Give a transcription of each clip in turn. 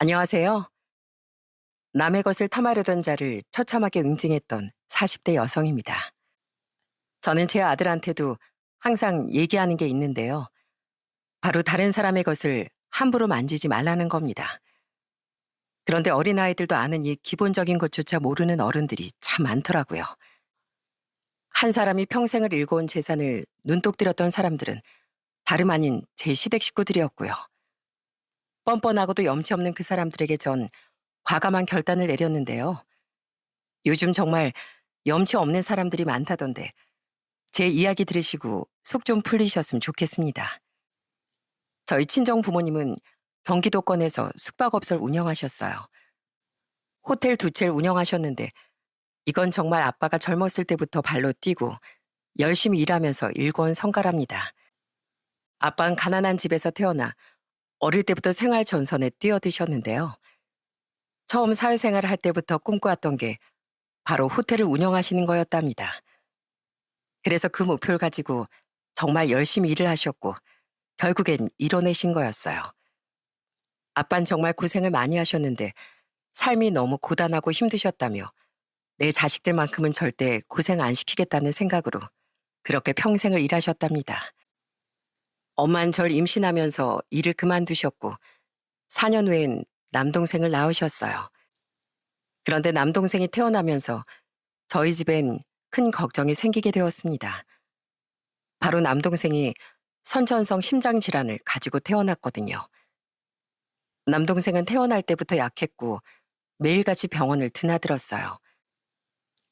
안녕하세요. 남의 것을 탐하려던 자를 처참하게 응징했던 40대 여성입니다. 저는 제 아들한테도 항상 얘기하는 게 있는데요. 바로 다른 사람의 것을 함부로 만지지 말라는 겁니다. 그런데 어린아이들도 아는 이 기본적인 것조차 모르는 어른들이 참 많더라고요. 한 사람이 평생을 일궈온 재산을 눈독 들였던 사람들은 다름 아닌 제 시댁 식구들이었고요. 뻔뻔하고도 염치 없는 그 사람들에게 전 과감한 결단을 내렸는데요. 요즘 정말 염치 없는 사람들이 많다던데 제 이야기 들으시고 속 좀 풀리셨으면 좋겠습니다. 저희 친정 부모님은 경기도권에서 숙박업소를 운영하셨어요. 호텔 두 채를 운영하셨는데 이건 정말 아빠가 젊었을 때부터 발로 뛰고 열심히 일하면서 일궈온 성과랍니다. 아빠는 가난한 집에서 태어나 어릴 때부터 생활 전선에 뛰어드셨는데요. 처음 사회생활을 할 때부터 꿈꿔왔던 게 바로 호텔을 운영하시는 거였답니다. 그래서 그 목표를 가지고 정말 열심히 일을 하셨고 결국엔 이뤄내신 거였어요. 아빤 정말 고생을 많이 하셨는데 삶이 너무 고단하고 힘드셨다며 내 자식들만큼은 절대 고생 안 시키겠다는 생각으로 그렇게 평생을 일하셨답니다. 엄만 절 임신하면서 일을 그만두셨고 4년 후엔 남동생을 낳으셨어요. 그런데 남동생이 태어나면서 저희 집엔 큰 걱정이 생기게 되었습니다. 바로 남동생이 선천성 심장 질환을 가지고 태어났거든요. 남동생은 태어날 때부터 약했고 매일같이 병원을 드나들었어요.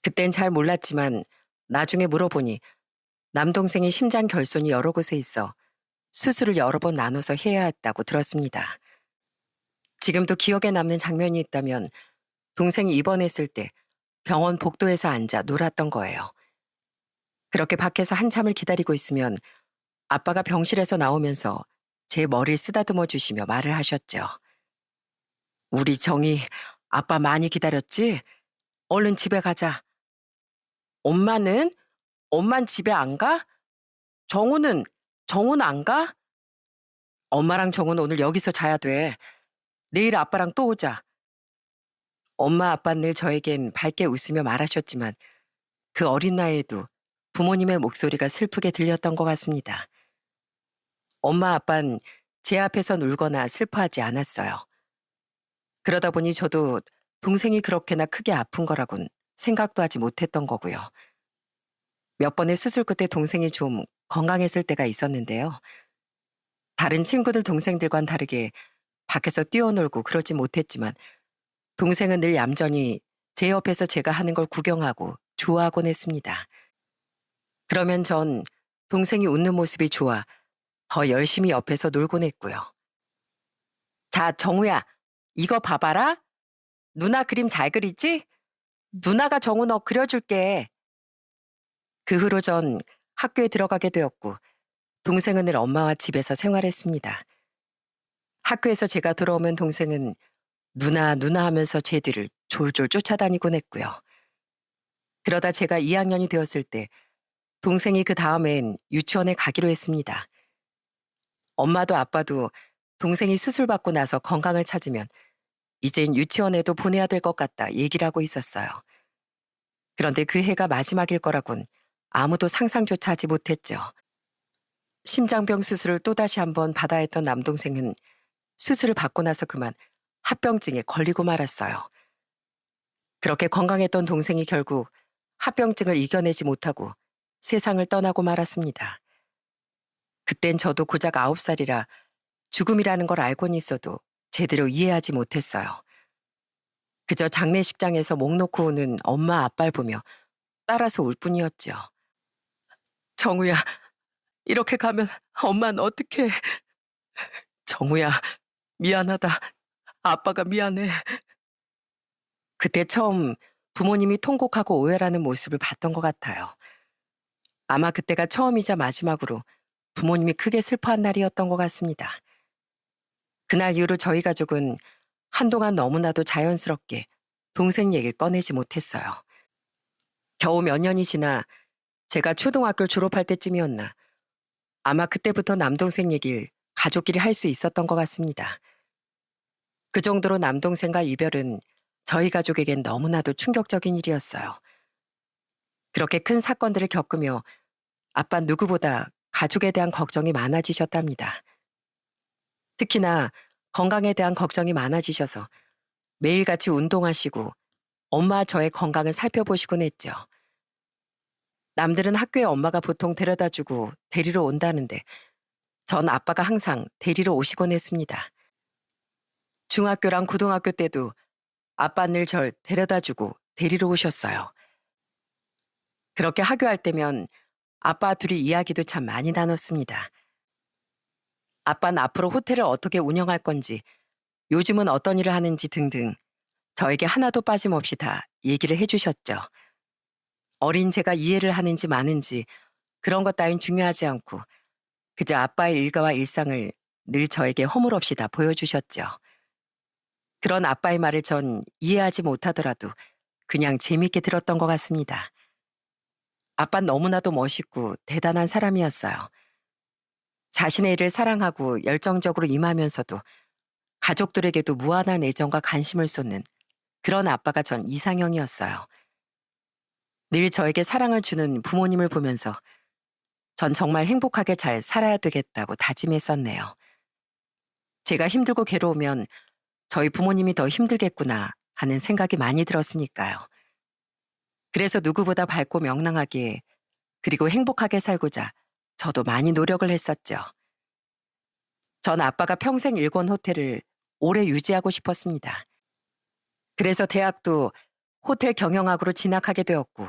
그땐 잘 몰랐지만 나중에 물어보니 남동생이 심장 결손이 여러 곳에 있어 수술을 여러 번 나눠서 해야 했다고 들었습니다. 지금도 기억에 남는 장면이 있다면 동생이 입원했을 때 병원 복도에서 앉아 놀았던 거예요. 그렇게 밖에서 한참을 기다리고 있으면 아빠가 병실에서 나오면서 제 머리를 쓰다듬어 주시며 말을 하셨죠. 우리 정이 아빠 많이 기다렸지? 얼른 집에 가자. 엄마는? 엄만 집에 안 가? 정우는? 정우는 안 가? 엄마랑 정우는 오늘 여기서 자야 돼. 내일 아빠랑 또 오자. 엄마 아빠는 늘 저에겐 밝게 웃으며 말하셨지만 그 어린 나이에도 부모님의 목소리가 슬프게 들렸던 것 같습니다. 엄마 아빠는 제 앞에선 울거나 슬퍼하지 않았어요. 그러다 보니 저도 동생이 그렇게나 크게 아픈 거라곤 생각도 하지 못했던 거고요. 몇 번의 수술 끝에 동생이 좀 건강했을 때가 있었는데요. 다른 친구들 동생들과는 다르게 밖에서 뛰어놀고 그러지 못했지만 동생은 늘 얌전히 제 옆에서 제가 하는 걸 구경하고 좋아하곤 했습니다. 그러면 전 동생이 웃는 모습이 좋아 더 열심히 옆에서 놀곤 했고요. 자, 정우야, 이거 봐봐라. 누나 그림 잘 그리지? 누나가 정우 너 그려줄게. 그 후로 전 학교에 들어가게 되었고 동생은 늘 엄마와 집에서 생활했습니다. 학교에서 제가 돌아오면 동생은 누나 누나 하면서 제 뒤를 졸졸 쫓아다니곤 했고요. 그러다 제가 2학년이 되었을 때 동생이 그 다음엔 유치원에 가기로 했습니다. 엄마도 아빠도 동생이 수술받고 나서 건강을 찾으면 이젠 유치원에도 보내야 될 것 같다 얘기를 하고 있었어요. 그런데 그 해가 마지막일 거라곤 아무도 상상조차 하지 못했죠. 심장병 수술을 또다시 한번 받아야 했던 남동생은 수술을 받고 나서 그만 합병증에 걸리고 말았어요. 그렇게 건강했던 동생이 결국 합병증을 이겨내지 못하고 세상을 떠나고 말았습니다. 그땐 저도 고작 9살이라 죽음이라는 걸 알고는 있어도 제대로 이해하지 못했어요. 그저 장례식장에서 목 놓고 우는 엄마 아빠를 보며 따라서 울 뿐이었죠. 정우야, 이렇게 가면 엄마는 어떡해. 정우야, 미안하다. 아빠가 미안해. 그때 처음 부모님이 통곡하고 오열하는 모습을 봤던 것 같아요. 아마 그때가 처음이자 마지막으로 부모님이 크게 슬퍼한 날이었던 것 같습니다. 그날 이후로 저희 가족은 한동안 너무나도 자연스럽게 동생 얘기를 꺼내지 못했어요. 겨우 몇 년이 지나 제가 초등학교를 졸업할 때쯤이었나 아마 그때부터 남동생 얘기를 가족끼리 할 수 있었던 것 같습니다. 그 정도로 남동생과 이별은 저희 가족에겐 너무나도 충격적인 일이었어요. 그렇게 큰 사건들을 겪으며 아빠 누구보다 가족에 대한 걱정이 많아지셨답니다. 특히나 건강에 대한 걱정이 많아지셔서 매일같이 운동하시고 엄마 저의 건강을 살펴보시곤 했죠. 남들은 학교에 엄마가 보통 데려다 주고 데리러 온다는데 전 아빠가 항상 데리러 오시곤 했습니다. 중학교랑 고등학교 때도 아빠 늘 절 데려다 주고 데리러 오셨어요. 그렇게 하교할 때면 아빠 둘이 이야기도 참 많이 나눴습니다. 아빠는 앞으로 호텔을 어떻게 운영할 건지, 요즘은 어떤 일을 하는지 등등 저에게 하나도 빠짐없이 다 얘기를 해주셨죠. 어린 제가 이해를 하는지 마는지 그런 것 따윈 중요하지 않고 그저 아빠의 일과와 일상을 늘 저에게 허물없이 다 보여주셨죠. 그런 아빠의 말을 전 이해하지 못하더라도 그냥 재밌게 들었던 것 같습니다. 아빠는 너무나도 멋있고 대단한 사람이었어요. 자신의 일을 사랑하고 열정적으로 임하면서도 가족들에게도 무한한 애정과 관심을 쏟는 그런 아빠가 전 이상형이었어요. 늘 저에게 사랑을 주는 부모님을 보면서 전 정말 행복하게 잘 살아야 되겠다고 다짐했었네요. 제가 힘들고 괴로우면 저희 부모님이 더 힘들겠구나 하는 생각이 많이 들었으니까요. 그래서 누구보다 밝고 명랑하게 그리고 행복하게 살고자 저도 많이 노력을 했었죠. 전 아빠가 평생 일권 호텔을 오래 유지하고 싶었습니다. 그래서 대학도 호텔 경영학으로 진학하게 되었고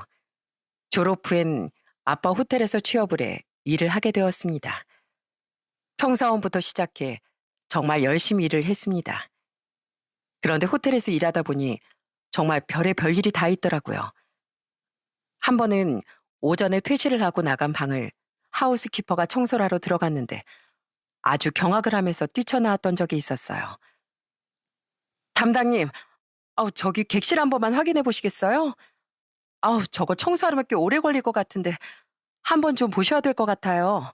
졸업 후엔 아빠 호텔에서 취업을 해 일을 하게 되었습니다. 평사원부터 시작해 정말 열심히 일을 했습니다. 그런데 호텔에서 일하다 보니 정말 별의 별일이 다 있더라고요. 한 번은 오전에 퇴실을 하고 나간 방을 하우스키퍼가 청소를 하러 들어갔는데 아주 경악을 하면서 뛰쳐나왔던 적이 있었어요. 담당님, 저기 객실 한 번만 확인해 보시겠어요? 저거 청소하려면 꽤 오래 걸릴 것 같은데 한번 좀 보셔야 될 것 같아요.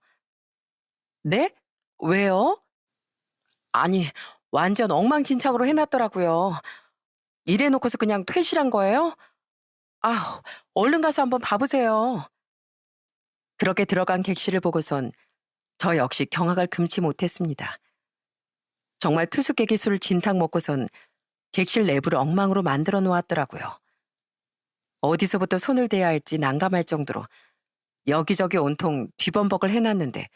네? 왜요? 아니, 완전 엉망진창으로 해놨더라고요. 이래놓고서 그냥 퇴실한 거예요? 아, 얼른 가서 한번 봐보세요. 그렇게 들어간 객실을 보고선 저 역시 경악을 금치 못했습니다. 정말 투숙객의 술을 진탕 먹고선 객실 내부를 엉망으로 만들어 놓았더라고요. 어디서부터 손을 대야 할지 난감할 정도로 여기저기 온통 뒤범벅을 해놨는데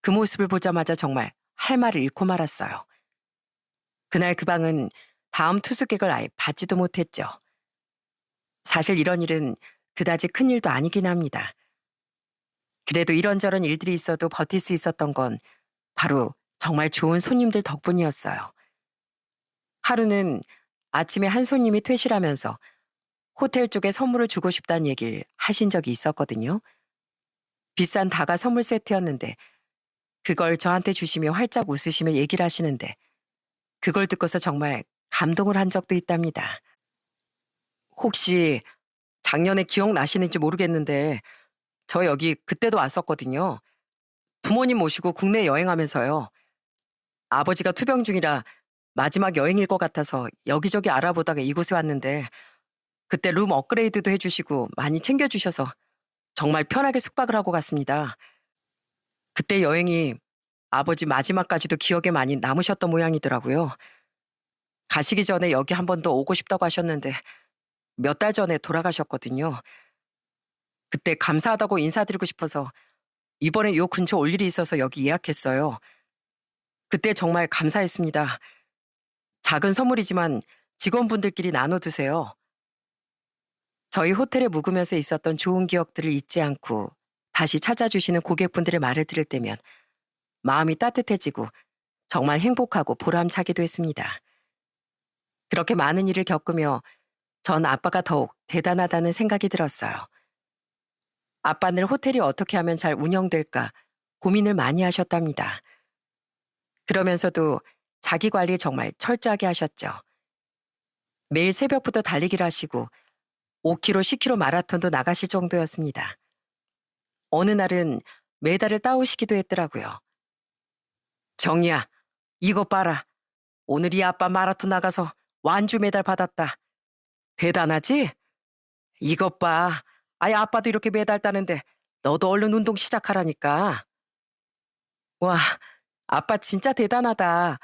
그 모습을 보자마자 정말 할 말을 잃고 말았어요. 그날 그 방은 다음 투숙객을 아예 받지도 못했죠. 사실 이런 일은 그다지 큰 일도 아니긴 합니다. 그래도 이런저런 일들이 있어도 버틸 수 있었던 건 바로 정말 좋은 손님들 덕분이었어요. 하루는 아침에 한 손님이 퇴실하면서 호텔 쪽에 선물을 주고 싶다는 얘기를 하신 적이 있었거든요. 비싼 다가 선물 세트였는데 그걸 저한테 주시며 활짝 웃으시며 얘기를 하시는데 그걸 듣고서 정말 감동을 한 적도 있답니다. 혹시 작년에 기억나시는지 모르겠는데 저 여기 그때도 왔었거든요. 부모님 모시고 국내 여행하면서요. 아버지가 투병 중이라 마지막 여행일 것 같아서 여기저기 알아보다가 이곳에 왔는데 그때 룸 업그레이드도 해주시고 많이 챙겨주셔서 정말 편하게 숙박을 하고 갔습니다. 그때 여행이 아버지 마지막까지도 기억에 많이 남으셨던 모양이더라고요. 가시기 전에 여기 한 번 더 오고 싶다고 하셨는데 몇 달 전에 돌아가셨거든요. 그때 감사하다고 인사드리고 싶어서 이번에 요 근처 올 일이 있어서 여기 예약했어요. 그때 정말 감사했습니다. 작은 선물이지만 직원분들끼리 나눠두세요. 저희 호텔에 묵으면서 있었던 좋은 기억들을 잊지 않고 다시 찾아주시는 고객분들의 말을 들을 때면 마음이 따뜻해지고 정말 행복하고 보람차기도 했습니다. 그렇게 많은 일을 겪으며 전 아빠가 더욱 대단하다는 생각이 들었어요. 아빠는 호텔이 어떻게 하면 잘 운영될까 고민을 많이 하셨답니다. 그러면서도 자기 관리 정말 철저하게 하셨죠. 매일 새벽부터 달리기를 하시고 5km, 10km 마라톤도 나가실 정도였습니다. 어느 날은 메달을 따오시기도 했더라고요. 정이야, 이거 봐라. 오늘 이 아빠 마라톤 나가서 완주 메달 받았다. 대단하지? 이것 봐. 아예 아빠도 이렇게 메달 따는데 너도 얼른 운동 시작하라니까. 와, 아빠 진짜 대단하다.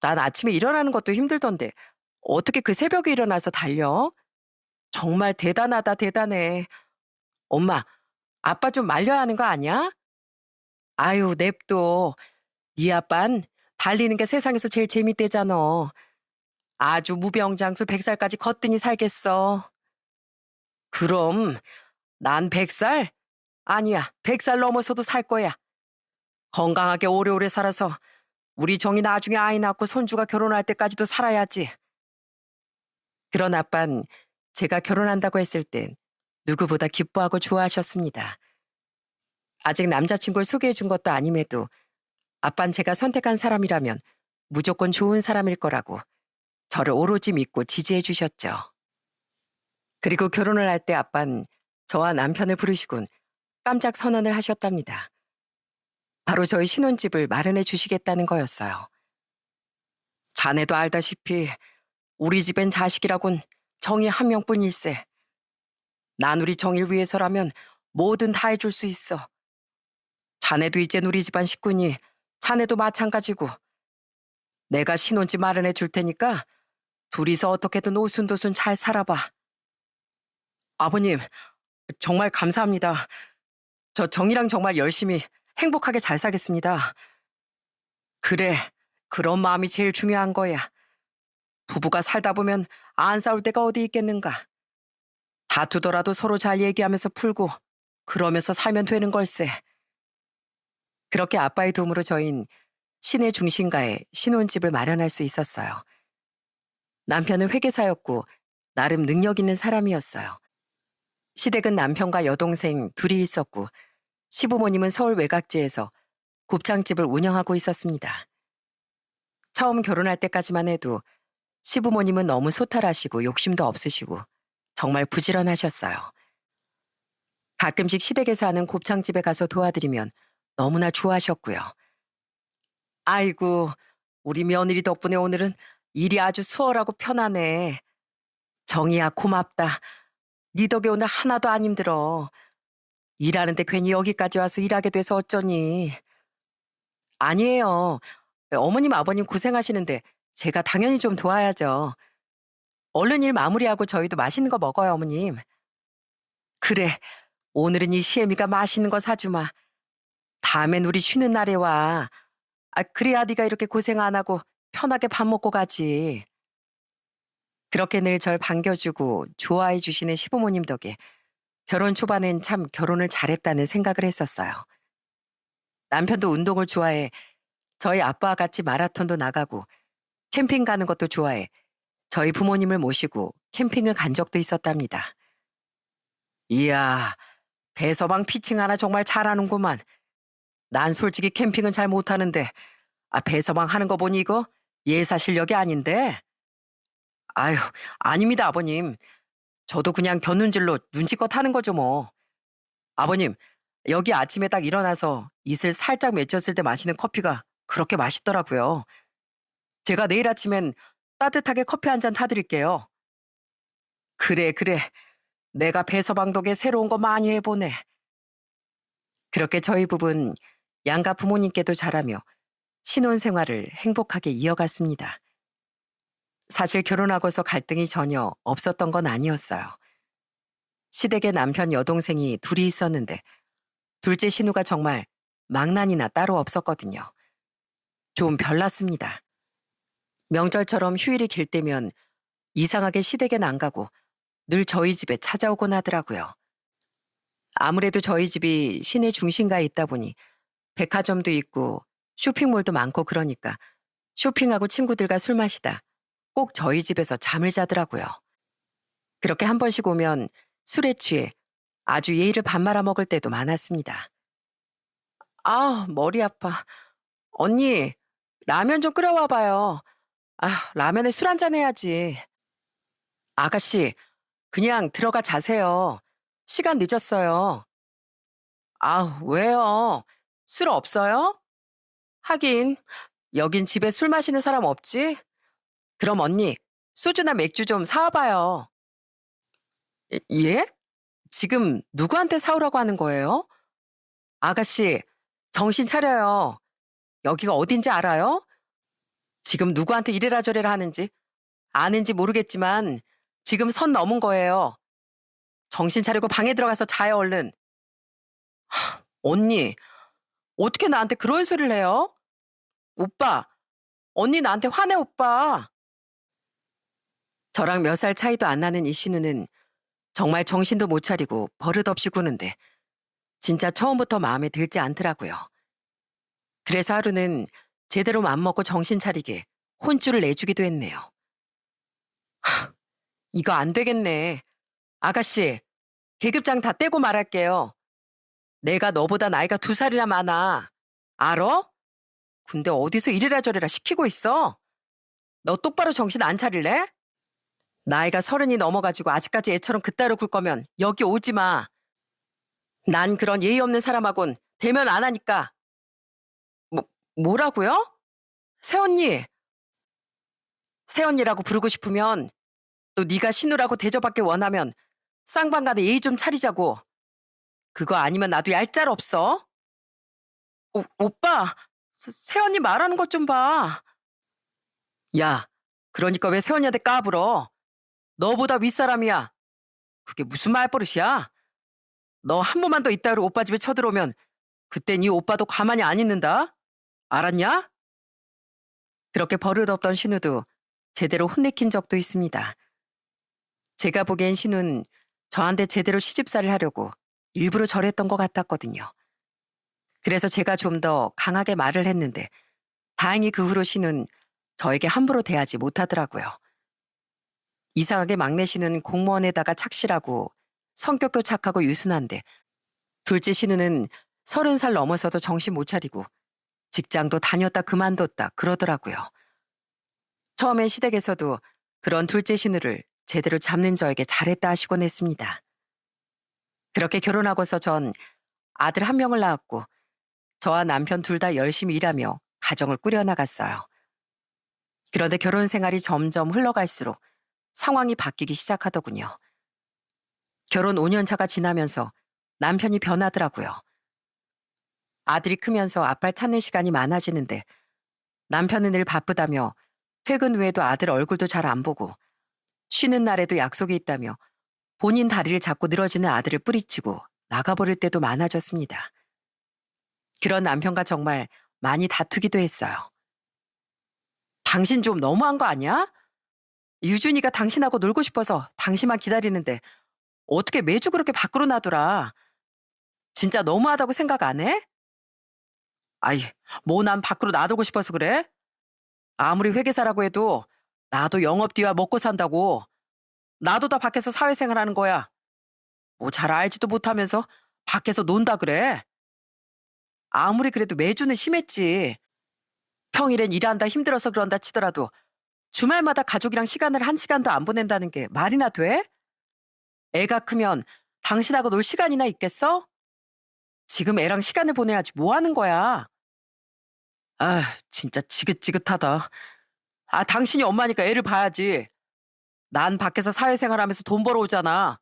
난 아침에 일어나는 것도 힘들던데 어떻게 그 새벽에 일어나서 달려? 정말 대단하다, 대단해. 엄마, 아빠 좀 말려야 하는 거 아니야? 아유, 냅둬. 네 아빤 달리는 게 세상에서 제일 재밌대잖아. 아주 무병장수 100살까지 거뜬히 살겠어. 그럼 난 100살? 아니야, 100살 넘어서도 살 거야. 건강하게 오래오래 살아서 우리 정이 나중에 아이 낳고 손주가 결혼할 때까지도 살아야지. 그런 아빤 제가 결혼한다고 했을 땐 누구보다 기뻐하고 좋아하셨습니다. 아직 남자친구를 소개해 준 것도 아님에도 아빤 제가 선택한 사람이라면 무조건 좋은 사람일 거라고 저를 오로지 믿고 지지해 주셨죠. 그리고 결혼을 할 때 아빤 저와 남편을 부르시곤 깜짝 선언을 하셨답니다. 바로 저희 신혼집을 마련해 주시겠다는 거였어요. 자네도 알다시피 우리 집엔 자식이라곤 정이 한 명뿐일세. 난 우리 정일 위해서라면 뭐든 다 해줄 수 있어. 자네도 이젠 우리 집안 식구니 자네도 마찬가지고. 내가 신혼집 마련해 줄 테니까 둘이서 어떻게든 오순도순 잘 살아봐. 아버님, 정말 감사합니다. 저 정이랑 정말 열심히 행복하게 잘 살겠습니다. 그래, 그런 마음이 제일 중요한 거야. 부부가 살다 보면 안 싸울 때가 어디 있겠는가. 다투더라도 서로 잘 얘기하면서 풀고 그러면서 살면 되는 걸세. 그렇게 아빠의 도움으로 저흰 시내 중심가에 신혼집을 마련할 수 있었어요. 남편은 회계사였고 나름 능력 있는 사람이었어요. 시댁은 남편과 여동생 둘이 있었고 시부모님은 서울 외곽지에서 곱창집을 운영하고 있었습니다. 처음 결혼할 때까지만 해도 시부모님은 너무 소탈하시고 욕심도 없으시고 정말 부지런하셨어요. 가끔씩 시댁에서 하는 곱창집에 가서 도와드리면 너무나 좋아하셨고요. 아이고, 우리 며느리 덕분에 오늘은 일이 아주 수월하고 편하네. 정이야, 고맙다. 네 덕에 오늘 하나도 안 힘들어. 일하는데 괜히 여기까지 와서 일하게 돼서 어쩌니. 아니에요. 어머님, 아버님 고생하시는데 제가 당연히 좀 도와야죠. 얼른 일 마무리하고 저희도 맛있는 거 먹어요, 어머님. 그래, 오늘은 이 시애미가 맛있는 거 사주마. 다음엔 우리 쉬는 날에 와. 아, 그래야 네가 이렇게 고생 안 하고 편하게 밥 먹고 가지. 그렇게 늘 절 반겨주고 좋아해 주시는 시부모님 덕에 결혼 초반엔 참 결혼을 잘했다는 생각을 했었어요. 남편도 운동을 좋아해 저희 아빠와 같이 마라톤도 나가고 캠핑 가는 것도 좋아해 저희 부모님을 모시고 캠핑을 간 적도 있었답니다. 이야, 배서방 피칭 하나 정말 잘하는구만. 난 솔직히 캠핑은 잘 못하는데 배서방 하는 거 보니 이거 예사 실력이 아닌데. 아유, 아닙니다, 아버님. 저도 그냥 겨눈질로 눈치껏 하는 거죠, 뭐. 아버님, 여기 아침에 딱 일어나서 이슬 살짝 맺혔을 때 마시는 커피가 그렇게 맛있더라고요. 제가 내일 아침엔 따뜻하게 커피 한 잔 타드릴게요. 그래, 그래. 내가 배서방 덕에 새로운 거 많이 해보네. 그렇게 저희 부부는 양가 부모님께도 잘하며 신혼생활을 행복하게 이어갔습니다. 사실 결혼하고서 갈등이 전혀 없었던 건 아니었어요. 시댁에 남편 여동생이 둘이 있었는데 둘째 신우가 정말 망난이나 따로 없었거든요. 좀 별났습니다. 명절처럼 휴일이 길 때면 이상하게 시댁엔 안 가고 늘 저희 집에 찾아오곤 하더라고요. 아무래도 저희 집이 시내 중심가에 있다 보니 백화점도 있고 쇼핑몰도 많고 그러니까 쇼핑하고 친구들과 술 마시다 꼭 저희 집에서 잠을 자더라고요. 그렇게 한 번씩 오면 술에 취해 아주 예의를 밥 말아 먹을 때도 많았습니다. 아, 머리 아파. 언니, 라면 좀 끓여와 봐요. 라면에 술 한잔 해야지. 아가씨, 그냥 들어가 자세요. 시간 늦었어요. 왜요? 술 없어요? 하긴, 여긴 집에 술 마시는 사람 없지? 그럼 언니, 소주나 맥주 좀 사와봐요. 예? 지금 누구한테 사오라고 하는 거예요? 아가씨, 정신 차려요. 여기가 어딘지 알아요? 지금 누구한테 이래라 저래라 하는지 아는지 모르겠지만 지금 선 넘은 거예요. 정신 차리고 방에 들어가서 자요, 얼른. 언니, 어떻게 나한테 그런 소리를 해요? 오빠, 언니 나한테 화내, 오빠. 저랑 몇 살 차이도 안 나는 이 신우는 정말 정신도 못 차리고 버릇없이 구는데 진짜 처음부터 마음에 들지 않더라고요. 그래서 하루는 제대로 맘먹고 정신 차리게 혼쭐을 내주기도 했네요. 이거 안 되겠네. 아가씨, 계급장 다 떼고 말할게요. 내가 너보다 나이가 2살이나 많아. 알어? 근데 어디서 이래라 저래라 시키고 있어? 너 똑바로 정신 안 차릴래? 나이가 30이 넘어가지고 아직까지 애처럼 그따로 굴 거면 여기 오지 마. 난 그런 예의 없는 사람하곤 대면 안 하니까. 뭐, 뭐라고요? 새언니, 새언니라고 부르고 싶으면 또 네가 신우라고 대접받기 원하면 쌍방간에 예의 좀 차리자고. 그거 아니면 나도 얄짤 없어. 오빠, 새언니 말하는 것 좀 봐. 야, 그러니까 왜 새언니한테 까불어? 너보다 윗사람이야. 그게 무슨 말버릇이야? 너 한 번만 더 이따위로 오빠 집에 쳐들어오면 그때 네 오빠도 가만히 안 있는다. 알았냐? 그렇게 버릇없던 신우도 제대로 혼내킨 적도 있습니다. 제가 보기엔 신우는 저한테 제대로 시집살이를 하려고 일부러 저랬던 것 같았거든요. 그래서 제가 좀 더 강하게 말을 했는데 다행히 그 후로 신우는 저에게 함부로 대하지 못하더라고요. 이상하게 막내 신우는 공무원에다가 착실하고 성격도 착하고 유순한데 둘째 신우는 30살 넘어서도 정신 못 차리고 직장도 다녔다 그만뒀다 그러더라고요. 처음엔 시댁에서도 그런 둘째 신우를 제대로 잡는 저에게 잘했다 하시곤 했습니다. 그렇게 결혼하고서 전 아들 1명을 낳았고 저와 남편 둘 다 열심히 일하며 가정을 꾸려나갔어요. 그런데 결혼 생활이 점점 흘러갈수록 상황이 바뀌기 시작하더군요. 결혼 5년 차가 지나면서 남편이 변하더라고요. 아들이 크면서 아빠를 찾는 시간이 많아지는데 남편은 늘 바쁘다며 퇴근 후에도 아들 얼굴도 잘 안 보고 쉬는 날에도 약속이 있다며 본인 다리를 잡고 늘어지는 아들을 뿌리치고 나가버릴 때도 많아졌습니다. 그런 남편과 정말 많이 다투기도 했어요. 당신 좀 너무한 거 아니야? 유준이가 당신하고 놀고 싶어서 당신만 기다리는데 어떻게 매주 그렇게 밖으로 놔둬라. 진짜 너무하다고 생각 안 해? 아이, 뭐 난 밖으로 놔두고 싶어서 그래? 아무리 회계사라고 해도 나도 영업 뒤와 먹고 산다고. 나도 다 밖에서 사회생활 하는 거야. 뭐 잘 알지도 못하면서 밖에서 논다 그래. 아무리 그래도 매주는 심했지. 평일엔 일한다 힘들어서 그런다 치더라도 주말마다 가족이랑 시간을 1시간도 안 보낸다는 게 말이나 돼? 애가 크면 당신하고 놀 시간이나 있겠어? 지금 애랑 시간을 보내야지 뭐 하는 거야? 아, 진짜 지긋지긋하다. 아, 당신이 엄마니까 애를 봐야지. 난 밖에서 사회생활 하면서 돈 벌어오잖아.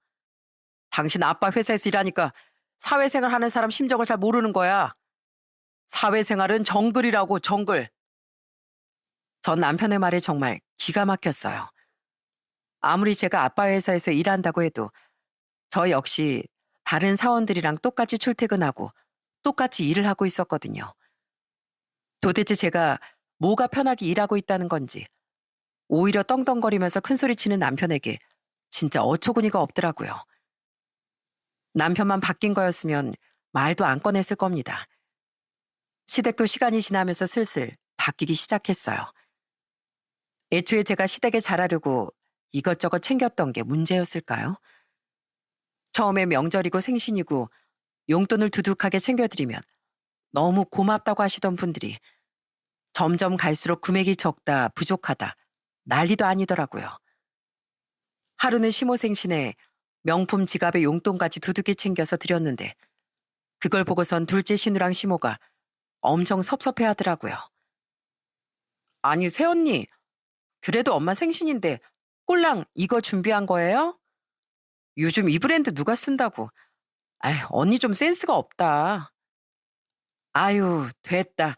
당신 아빠 회사에서 일하니까 사회생활 하는 사람 심정을 잘 모르는 거야. 사회생활은 정글이라고, 정글. 전 남편의 말에 정말 기가 막혔어요. 아무리 제가 아빠 회사에서 일한다고 해도 저 역시 다른 사원들이랑 똑같이 출퇴근하고 똑같이 일을 하고 있었거든요. 도대체 제가 뭐가 편하게 일하고 있다는 건지 오히려 떵떵거리면서 큰소리치는 남편에게 진짜 어처구니가 없더라고요. 남편만 바뀐 거였으면 말도 안 꺼냈을 겁니다. 시댁도 시간이 지나면서 슬슬 바뀌기 시작했어요. 애초에 제가 시댁에 잘하려고 이것저것 챙겼던 게 문제였을까요? 처음에 명절이고 생신이고 용돈을 두둑하게 챙겨드리면 너무 고맙다고 하시던 분들이 점점 갈수록 금액이 적다, 부족하다, 난리도 아니더라고요. 하루는 시모 생신에 명품 지갑에 용돈까지 두둑이 챙겨서 드렸는데 그걸 보고선 둘째 신우랑 시모가 엄청 섭섭해 하더라고요. 아니, 새언니, 그래도 엄마 생신인데 꼴랑 이거 준비한 거예요? 요즘 이 브랜드 누가 쓴다고. 아휴, 언니 좀 센스가 없다. 아유, 됐다.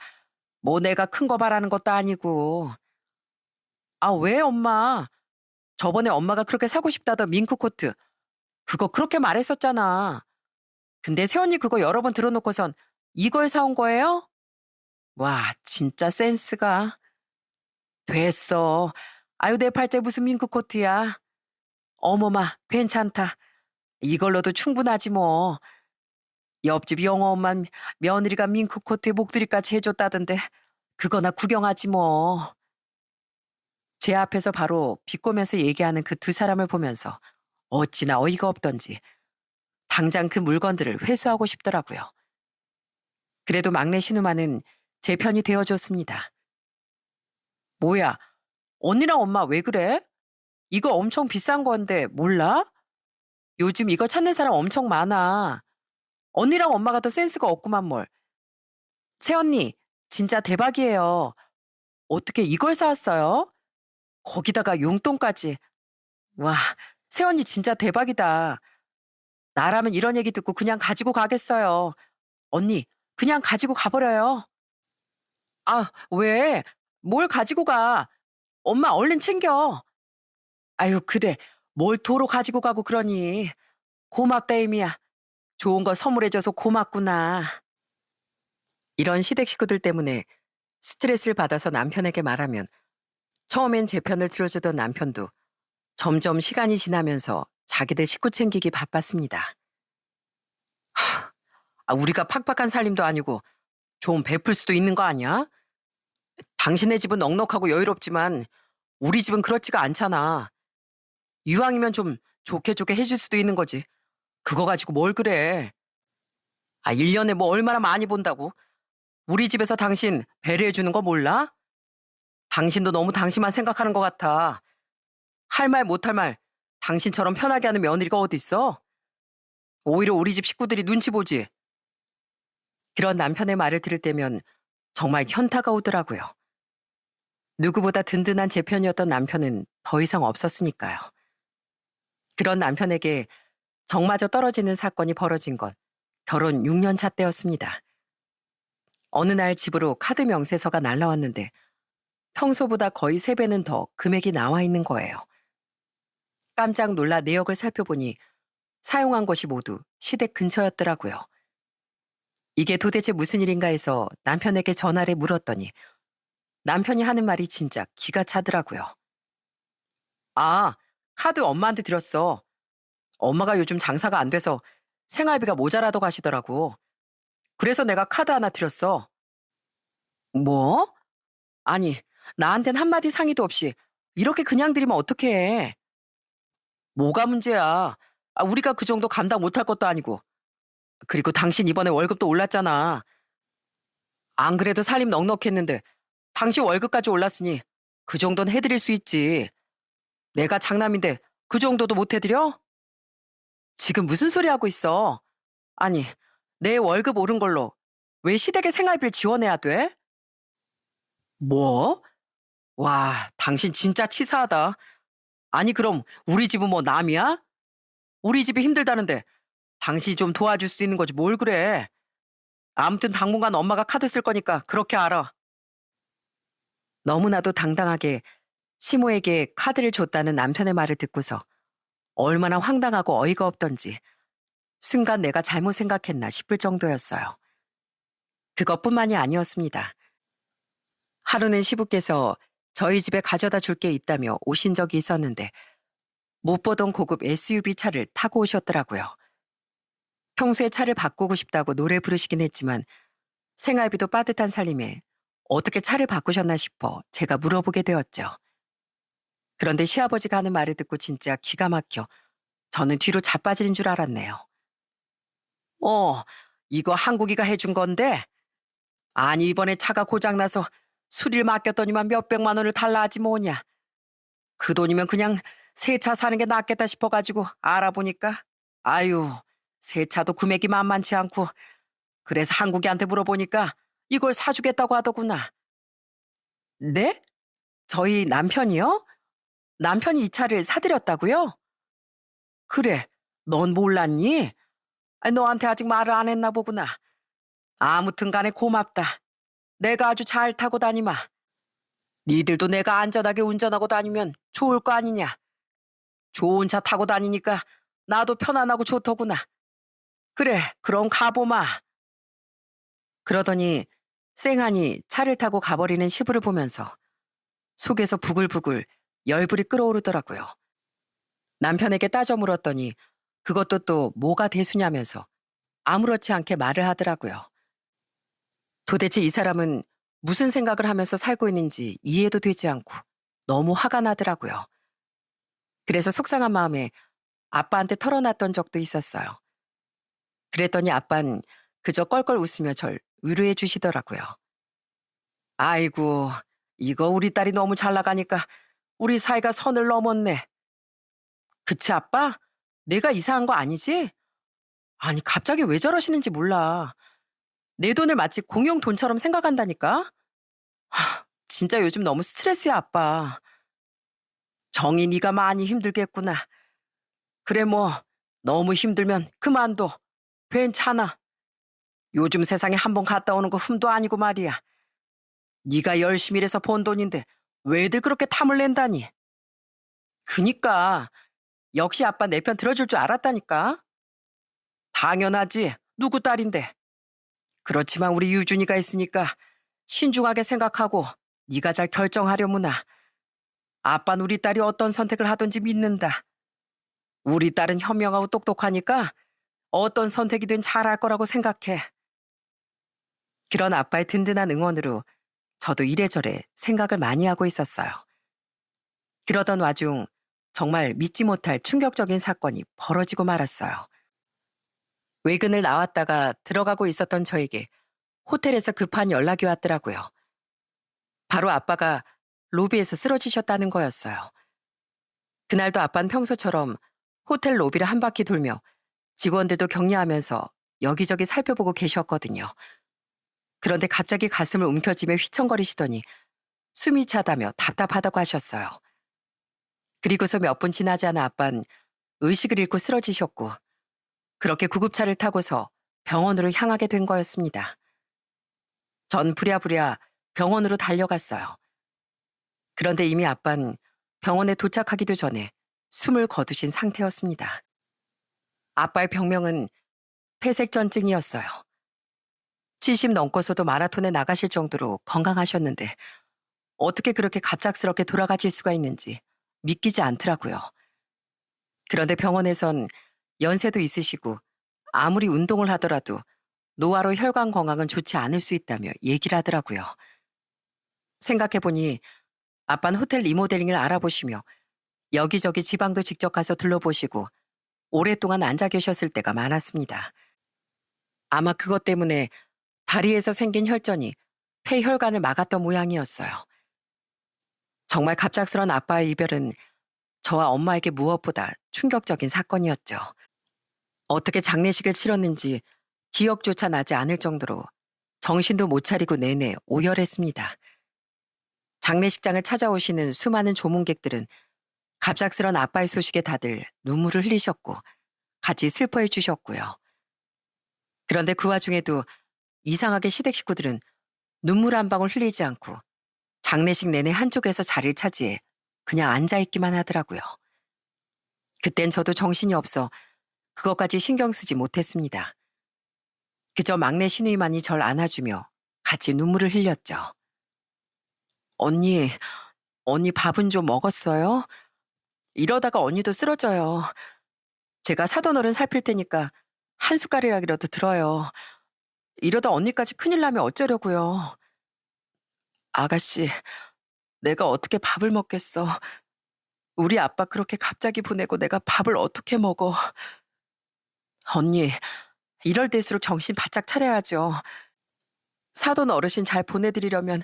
뭐 내가 큰 거 바라는 것도 아니고. 아, 왜 엄마? 저번에 엄마가 그렇게 사고 싶다던 밍크 코트. 그거 그렇게 말했었잖아. 근데 새언니 그거 여러 번 들어놓고선 이걸 사온 거예요? 와, 진짜 센스가. 됐어. 아유, 내 팔째 무슨 밍크 코트야. 어머마, 괜찮다. 이걸로도 충분하지 뭐. 옆집 영어 엄마 며느리가 밍크 코트에 목도리까지 해줬다던데 그거나 구경하지 뭐. 제 앞에서 바로 비꼬면서 얘기하는 그 두 사람을 보면서 어찌나 어이가 없던지 당장 그 물건들을 회수하고 싶더라고요. 그래도 막내 신우마는 제 편이 되어줬습니다. 뭐야, 언니랑 엄마 왜 그래? 이거 엄청 비싼 건데 몰라? 요즘 이거 찾는 사람 엄청 많아. 언니랑 엄마가 더 센스가 없구만 뭘. 새언니, 진짜 대박이에요. 어떻게 이걸 사왔어요? 거기다가 용돈까지. 와, 새언니 진짜 대박이다. 나라면 이런 얘기 듣고 그냥 가지고 가겠어요. 언니, 그냥 가지고 가버려요. 아, 왜? 뭘 가지고 가? 엄마 얼른 챙겨. 아유, 그래. 뭘 도로 가지고 가고 그러니. 고맙다, 에미야. 좋은 거 선물해줘서 고맙구나. 이런 시댁 식구들 때문에 스트레스를 받아서 남편에게 말하면 처음엔 제 편을 들어주던 남편도 점점 시간이 지나면서 자기들 식구 챙기기 바빴습니다. 아, 우리가 팍팍한 살림도 아니고 좀 베풀 수도 있는 거 아니야? 당신네 집은 넉넉하고 여유롭지만 우리 집은 그렇지가 않잖아. 이왕이면 좀 좋게 좋게 해줄 수도 있는 거지. 그거 가지고 뭘 그래. 아, 1년에 뭐 얼마나 많이 본다고. 우리 집에서 당신 배려해주는 거 몰라? 당신도 너무 당신만 생각하는 것 같아. 할 말 못할 말 당신처럼 편하게 하는 며느리가 어딨어? 오히려 우리 집 식구들이 눈치 보지. 그런 남편의 말을 들을 때면 정말 현타가 오더라고요. 누구보다 든든한 제 편이었던 남편은 더 이상 없었으니까요. 그런 남편에게 정마저 떨어지는 사건이 벌어진 건 결혼 6년 차 때였습니다. 어느 날 집으로 카드 명세서가 날라왔는데 평소보다 거의 3배는 더 금액이 나와 있는 거예요. 깜짝 놀라 내역을 살펴보니 사용한 것이 모두 시댁 근처였더라고요. 이게 도대체 무슨 일인가 해서 남편에게 전화를 물었더니 남편이 하는 말이 진짜 기가 차더라고요. 아, 카드 엄마한테 드렸어. 엄마가 요즘 장사가 안 돼서 생활비가 모자라다고 하시더라고. 그래서 내가 카드 하나 드렸어. 뭐? 아니, 나한텐 한마디 상의도 없이 이렇게 그냥 드리면 어떡해. 뭐가 문제야. 아, 우리가 그 정도 감당 못할 것도 아니고. 그리고 당신 이번에 월급도 올랐잖아. 안 그래도 살림 넉넉했는데 당신 월급까지 올랐으니 그 정도는 해드릴 수 있지. 내가 장남인데 그 정도도 못 해드려? 지금 무슨 소리 하고 있어? 아니, 내 월급 오른 걸로 왜 시댁의 생활비를 지원해야 돼? 뭐? 와, 당신 진짜 치사하다. 아니, 그럼 우리 집은 뭐 남이야? 우리 집이 힘들다는데 당신이 좀 도와줄 수 있는 거지 뭘 그래. 아무튼 당분간 엄마가 카드 쓸 거니까 그렇게 알아. 너무나도 당당하게 시모에게 카드를 줬다는 남편의 말을 듣고서 얼마나 황당하고 어이가 없던지 순간 내가 잘못 생각했나 싶을 정도였어요. 그것뿐만이 아니었습니다. 하루는 시부께서 저희 집에 가져다 줄 게 있다며 오신 적이 있었는데 못 보던 고급 SUV 차를 타고 오셨더라고요. 평소에 차를 바꾸고 싶다고 노래 부르시긴 했지만 생활비도 빠듯한 살림에 어떻게 차를 바꾸셨나 싶어 제가 물어보게 되었죠. 그런데 시아버지가 하는 말을 듣고 진짜 기가 막혀 저는 뒤로 자빠지는 줄 알았네요. 어, 이거 한국이가 해준 건데 아니 이번에 차가 고장나서 수리를 맡겼더니만 몇백만 원을 달라 하지 뭐냐. 그 돈이면 그냥 새 차 사는 게 낫겠다 싶어가지고 알아보니까 아유 새 차도 금액이 만만치 않고 그래서 한국이한테 물어보니까 이걸 사주겠다고 하더구나. 네? 저희 남편이요? 남편이 이 차를 사드렸다고요? 그래, 넌 몰랐니? 너한테 아직 말을 안 했나 보구나. 아무튼 간에 고맙다. 내가 아주 잘 타고 다니마. 니들도 내가 안전하게 운전하고 다니면 좋을 거 아니냐. 좋은 차 타고 다니니까 나도 편안하고 좋더구나. 그래, 그럼 가보마. 그러더니 쌩하니 차를 타고 가버리는 시부를 보면서 속에서 부글부글 열불이 끓어오르더라고요. 남편에게 따져 물었더니 그것도 또 뭐가 대수냐면서 아무렇지 않게 말을 하더라고요. 도대체 이 사람은 무슨 생각을 하면서 살고 있는지 이해도 되지 않고 너무 화가 나더라고요. 그래서 속상한 마음에 아빠한테 털어놨던 적도 있었어요. 그랬더니 아빤 그저 껄껄 웃으며 절 위로해 주시더라고요. 아이고, 이거 우리 딸이 너무 잘 나가니까 우리 사이가 선을 넘었네. 그치, 아빠? 내가 이상한 거 아니지? 아니, 갑자기 왜 저러시는지 몰라. 내 돈을 마치 공용 돈처럼 생각한다니까? 진짜 요즘 너무 스트레스야, 아빠. 정이 네가 많이 힘들겠구나. 그래 뭐 너무 힘들면 그만둬. 괜찮아. 요즘 세상에 한번 갔다 오는 거 흠도 아니고 말이야. 네가 열심히 일해서 번 돈인데 왜들 그렇게 탐을 낸다니. 그니까 역시 아빠 내 편 들어줄 줄 알았다니까. 당연하지. 누구 딸인데. 그렇지만 우리 유준이가 있으니까 신중하게 생각하고 네가 잘 결정하려무나. 아빠는 우리 딸이 어떤 선택을 하든지 믿는다. 우리 딸은 현명하고 똑똑하니까 어떤 선택이든 잘할 거라고 생각해. 그런 아빠의 든든한 응원으로 저도 이래저래 생각을 많이 하고 있었어요. 그러던 와중 정말 믿지 못할 충격적인 사건이 벌어지고 말았어요. 외근을 나왔다가 들어가고 있었던 저에게 호텔에서 급한 연락이 왔더라고요. 바로 아빠가 로비에서 쓰러지셨다는 거였어요. 그날도 아빠는 평소처럼 호텔 로비를 한 바퀴 돌며 직원들도 격려하면서 여기저기 살펴보고 계셨거든요. 그런데 갑자기 가슴을 움켜쥐며 휘청거리시더니 숨이 차다며 답답하다고 하셨어요. 그리고서 몇 분 지나지 않아 아빠는 의식을 잃고 쓰러지셨고 그렇게 구급차를 타고서 병원으로 향하게 된 거였습니다. 전 부랴부랴 병원으로 달려갔어요. 그런데 이미 아빠는 병원에 도착하기도 전에 숨을 거두신 상태였습니다. 아빠의 병명은 폐색전증이었어요. 70 넘고서도 마라톤에 나가실 정도로 건강하셨는데 어떻게 그렇게 갑작스럽게 돌아가실 수가 있는지 믿기지 않더라고요. 그런데 병원에선 연세도 있으시고 아무리 운동을 하더라도 노화로 혈관 건강은 좋지 않을 수 있다며 얘기를 하더라고요. 생각해보니 아빠는 호텔 리모델링을 알아보시며 여기저기 지방도 직접 가서 둘러보시고 오랫동안 앉아 계셨을 때가 많았습니다. 아마 그것 때문에 다리에서 생긴 혈전이 폐혈관을 막았던 모양이었어요. 정말 갑작스런 아빠의 이별은 저와 엄마에게 무엇보다 충격적인 사건이었죠. 어떻게 장례식을 치렀는지 기억조차 나지 않을 정도로 정신도 못 차리고 내내 오열했습니다. 장례식장을 찾아오시는 수많은 조문객들은 갑작스런 아빠의 소식에 다들 눈물을 흘리셨고 같이 슬퍼해 주셨고요. 그런데 그 와중에도 이상하게 시댁 식구들은 눈물 한 방울 흘리지 않고 장례식 내내 한쪽에서 자리를 차지해 그냥 앉아있기만 하더라고요. 그땐 저도 정신이 없어 그것까지 신경 쓰지 못했습니다. 그저 막내 시누이만이 절 안아주며 같이 눈물을 흘렸죠. 언니, 언니 밥은 좀 먹었어요? 이러다가 언니도 쓰러져요. 제가 사돈어른 살필 테니까 한 숟갈이라도 들어요. 이러다 언니까지 큰일 나면 어쩌려고요. 아가씨, 내가 어떻게 밥을 먹겠어. 우리 아빠 그렇게 갑자기 보내고 내가 밥을 어떻게 먹어. 언니, 이럴 때일수록 정신 바짝 차려야죠. 사돈 어르신 잘 보내드리려면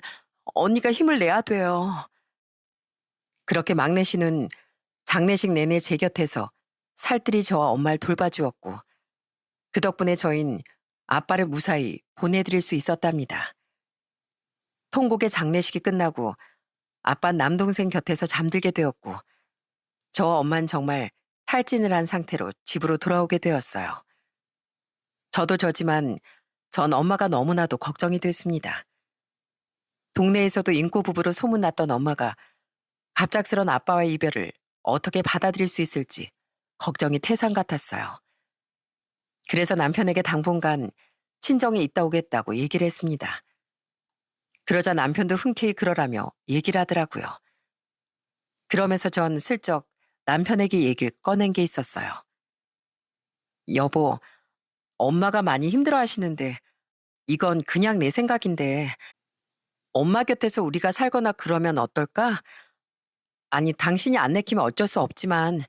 언니가 힘을 내야 돼요. 그렇게 막내 씨는 장례식 내내 제 곁에서 살뜰히 저와 엄마를 돌봐주었고 그 덕분에 저흰 아빠를 무사히 보내드릴 수 있었답니다. 통곡의 장례식이 끝나고 아빤 남동생 곁에서 잠들게 되었고 저 엄만 정말 탈진을 한 상태로 집으로 돌아오게 되었어요. 저도 저지만 전 엄마가 너무나도 걱정이 됐습니다. 동네에서도 인고 부부로 소문났던 엄마가 갑작스런 아빠와의 이별을 어떻게 받아들일 수 있을지 걱정이 태산 같았어요. 그래서 남편에게 당분간 친정에 있다 오겠다고 얘기를 했습니다. 그러자 남편도 흔쾌히 그러라며 얘기를 하더라고요. 그러면서 전 슬쩍 남편에게 얘기를 꺼낸 게 있었어요. 여보, 엄마가 많이 힘들어 하시는데 이건 그냥 내 생각인데 엄마 곁에서 우리가 살거나 그러면 어떨까? 아니, 당신이 안 내키면 어쩔 수 없지만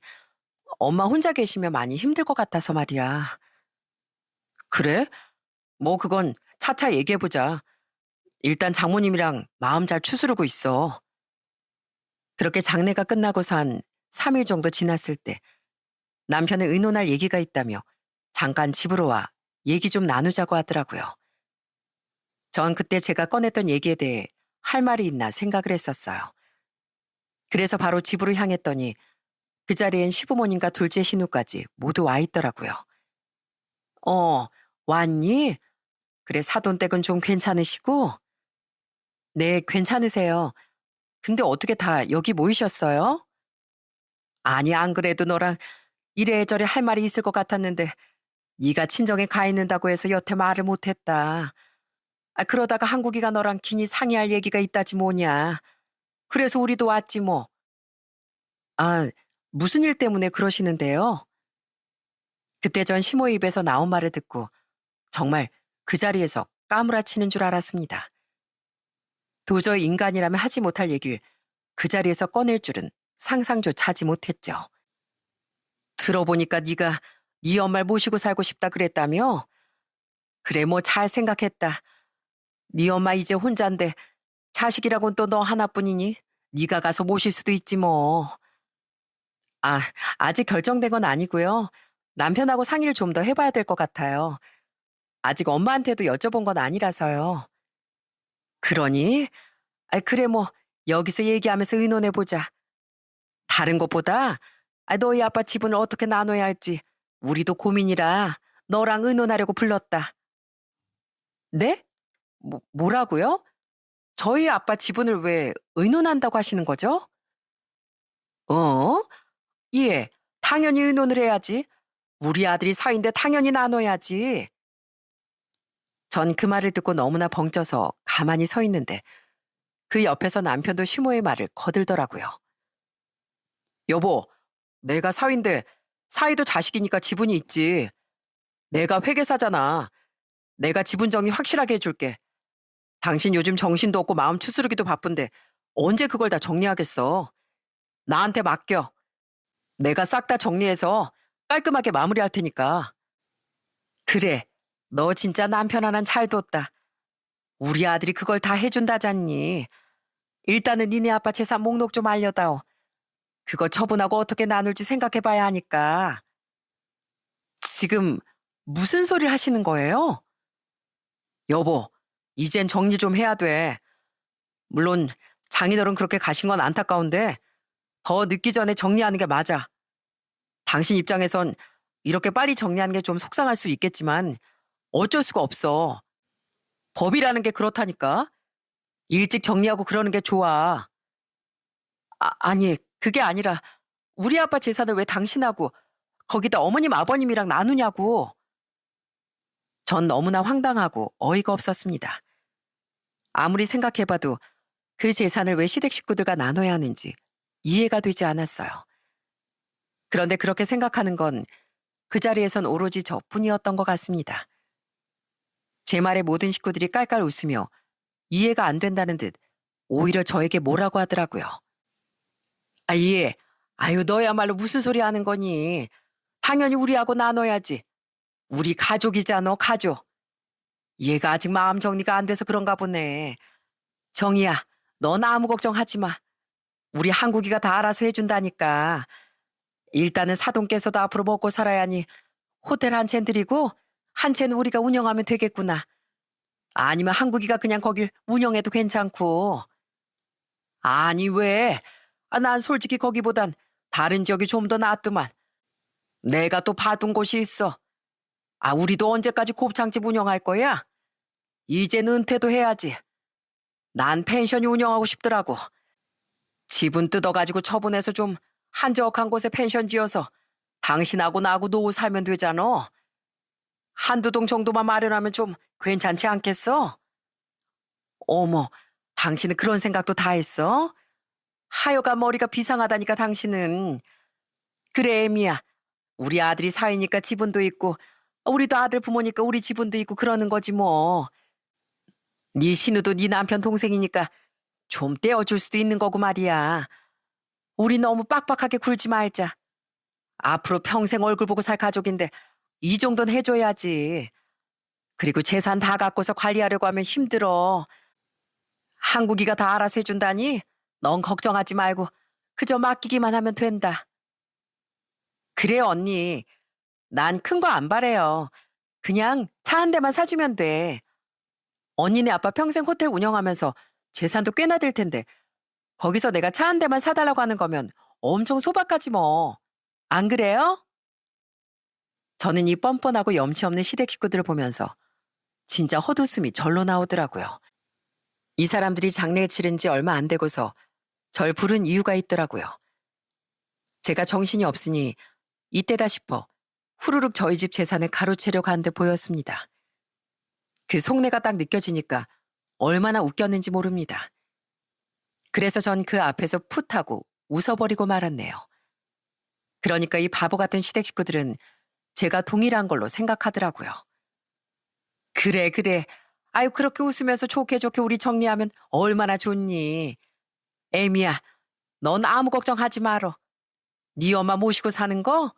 엄마 혼자 계시면 많이 힘들 것 같아서 말이야. 그래? 뭐 그건 차차 얘기해보자. 일단 장모님이랑 마음 잘 추스르고 있어. 그렇게 장례가 끝나고서 한 3일 정도 지났을 때 남편은 의논할 얘기가 있다며 잠깐 집으로 와 얘기 좀 나누자고 하더라고요. 전 그때 제가 꺼냈던 얘기에 대해 할 말이 있나 생각을 했었어요. 그래서 바로 집으로 향했더니 그 자리엔 시부모님과 둘째 신우까지 모두 와 있더라고요. 어, 왔니? 그래, 사돈댁은 좀 괜찮으시고? 네, 괜찮으세요. 근데 어떻게 다 여기 모이셨어요? 아니, 안 그래도 너랑 이래저래 할 말이 있을 것 같았는데 네가 친정에 가 있는다고 해서 여태 말을 못했다. 아, 그러다가 한국이가 너랑 긴히 상의할 얘기가 있다지 뭐냐. 그래서 우리도 왔지 뭐. 아, 무슨 일 때문에 그러시는데요? 그때 전 시모 입에서 나온 말을 듣고 정말 그 자리에서 까무라치는 줄 알았습니다. 도저히 인간이라면 하지 못할 얘기를 그 자리에서 꺼낼 줄은 상상조차 하지 못했죠. 들어보니까 네가 네 엄마를 모시고 살고 싶다 그랬다며? 그래, 뭐 잘 생각했다. 네 엄마 이제 혼잔데 자식이라곤 또 너 하나뿐이니 네가 가서 모실 수도 있지 뭐. 아, 아직 결정된 건 아니고요. 남편하고 상의를 좀 더 해봐야 될 것 같아요. 아직 엄마한테도 여쭤본 건 아니라서요. 그러니? 아, 그래 뭐 여기서 얘기하면서 의논해보자. 다른 것보다 너희 아빠 지분을 어떻게 나눠야 할지 우리도 고민이라 너랑 의논하려고 불렀다. 네? 뭐라고요? 저희 아빠 지분을 왜 의논한다고 하시는 거죠? 어? 예, 당연히 의논을 해야지. 우리 아들이 사위인데 당연히 나눠야지. 전 그 말을 듣고 너무나 벙쪄서 가만히 서 있는데 그 옆에서 남편도 시모의 말을 거들더라고요. 여보, 내가 사위인데 사위도 자식이니까 지분이 있지. 내가 회계사잖아. 내가 지분 정리 확실하게 해줄게. 당신 요즘 정신도 없고 마음 추스르기도 바쁜데 언제 그걸 다 정리하겠어. 나한테 맡겨. 내가 싹 다 정리해서 깔끔하게 마무리할 테니까. 그래, 너 진짜 남편 하나는 잘 뒀다. 우리 아들이 그걸 다 해준다잖니. 일단은 니네 아빠 재산 목록 좀 알려다오. 그거 처분하고 어떻게 나눌지 생각해봐야 하니까. 지금 무슨 소리를 하시는 거예요? 여보, 이젠 정리 좀 해야 돼. 물론 장인어른 그렇게 가신 건 안타까운데 더 늦기 전에 정리하는 게 맞아. 당신 입장에선 이렇게 빨리 정리하는 게 좀 속상할 수 있겠지만 어쩔 수가 없어. 법이라는 게 그렇다니까. 일찍 정리하고 그러는 게 좋아. 아니, 그게 아니라 우리 아빠 재산을 왜 당신하고 거기다 어머님 아버님이랑 나누냐고. 전 너무나 황당하고 어이가 없었습니다. 아무리 생각해봐도 그 재산을 왜 시댁 식구들과 나눠야 하는지 이해가 되지 않았어요. 그런데 그렇게 생각하는 건 그 자리에선 오로지 저뿐이었던 것 같습니다. 제 말에 모든 식구들이 깔깔 웃으며 이해가 안 된다는 듯 오히려 저에게 뭐라고 하더라고요. 아, 예. 아유, 너야말로 무슨 소리 하는 거니? 당연히 우리하고 나눠야지. 우리 가족이잖아, 가족. 얘가 아직 마음 정리가 안 돼서 그런가 보네. 정이야, 넌 아무 걱정하지 마. 우리 한국이가 다 알아서 해준다니까. 일단은 사돈께서도 앞으로 먹고 살아야 하니 호텔 한 채는 드리고 한 채는 우리가 운영하면 되겠구나. 아니면 한국이가 그냥 거길 운영해도 괜찮고. 아니, 왜? 난 솔직히 거기보단 다른 지역이 좀 더 낫더만. 내가 또 봐둔 곳이 있어. 우리도 언제까지 곱창집 운영할 거야? 이제는 은퇴도 해야지. 난 펜션이 운영하고 싶더라고. 집은 뜯어가지고 처분해서 좀 한적한 곳에 펜션 지어서 당신하고 나하고 노후 살면 되잖아. 한두 동 정도만 마련하면 좀 괜찮지 않겠어? 어머, 당신은 그런 생각도 다 했어? 하여간 머리가 비상하다니까 당신은. 그래, 애미야. 우리 아들이 사위니까 지분도 있고 우리도 아들 부모니까 우리 지분도 있고 그러는 거지 뭐. 네 신우도 네 남편 동생이니까 좀 떼어줄 수도 있는 거고 말이야. 우리 너무 빡빡하게 굴지 말자. 앞으로 평생 얼굴 보고 살 가족인데 이 정도는 해줘야지. 그리고 재산 다 갖고서 관리하려고 하면 힘들어. 한국이가 다 알아서 해준다니 넌 걱정하지 말고 그저 맡기기만 하면 된다. 그래 언니. 난 큰 거 안 바래요. 그냥 차 한 대만 사주면 돼. 언니네 아빠 평생 호텔 운영하면서 재산도 꽤나 될 텐데 거기서 내가 차 한 대만 사달라고 하는 거면 엄청 소박하지 뭐. 안 그래요? 저는 이 뻔뻔하고 염치 없는 시댁 식구들을 보면서 진짜 헛웃음이 절로 나오더라고요. 이 사람들이 장례를 치른 지 얼마 안 되고서 절 부른 이유가 있더라고요. 제가 정신이 없으니 이때다 싶어 후루룩 저희 집 재산을 가로채려고 한 듯 보였습니다. 그 속내가 딱 느껴지니까 얼마나 웃겼는지 모릅니다. 그래서 전 그 앞에서 풋하고 웃어버리고 말았네요. 그러니까 이 바보 같은 시댁 식구들은 제가 동일한 걸로 생각하더라고요. 그래, 그래. 아유, 그렇게 웃으면서 좋게 좋게 우리 정리하면 얼마나 좋니. 애미야, 넌 아무 걱정하지 말어. 네 엄마 모시고 사는 거?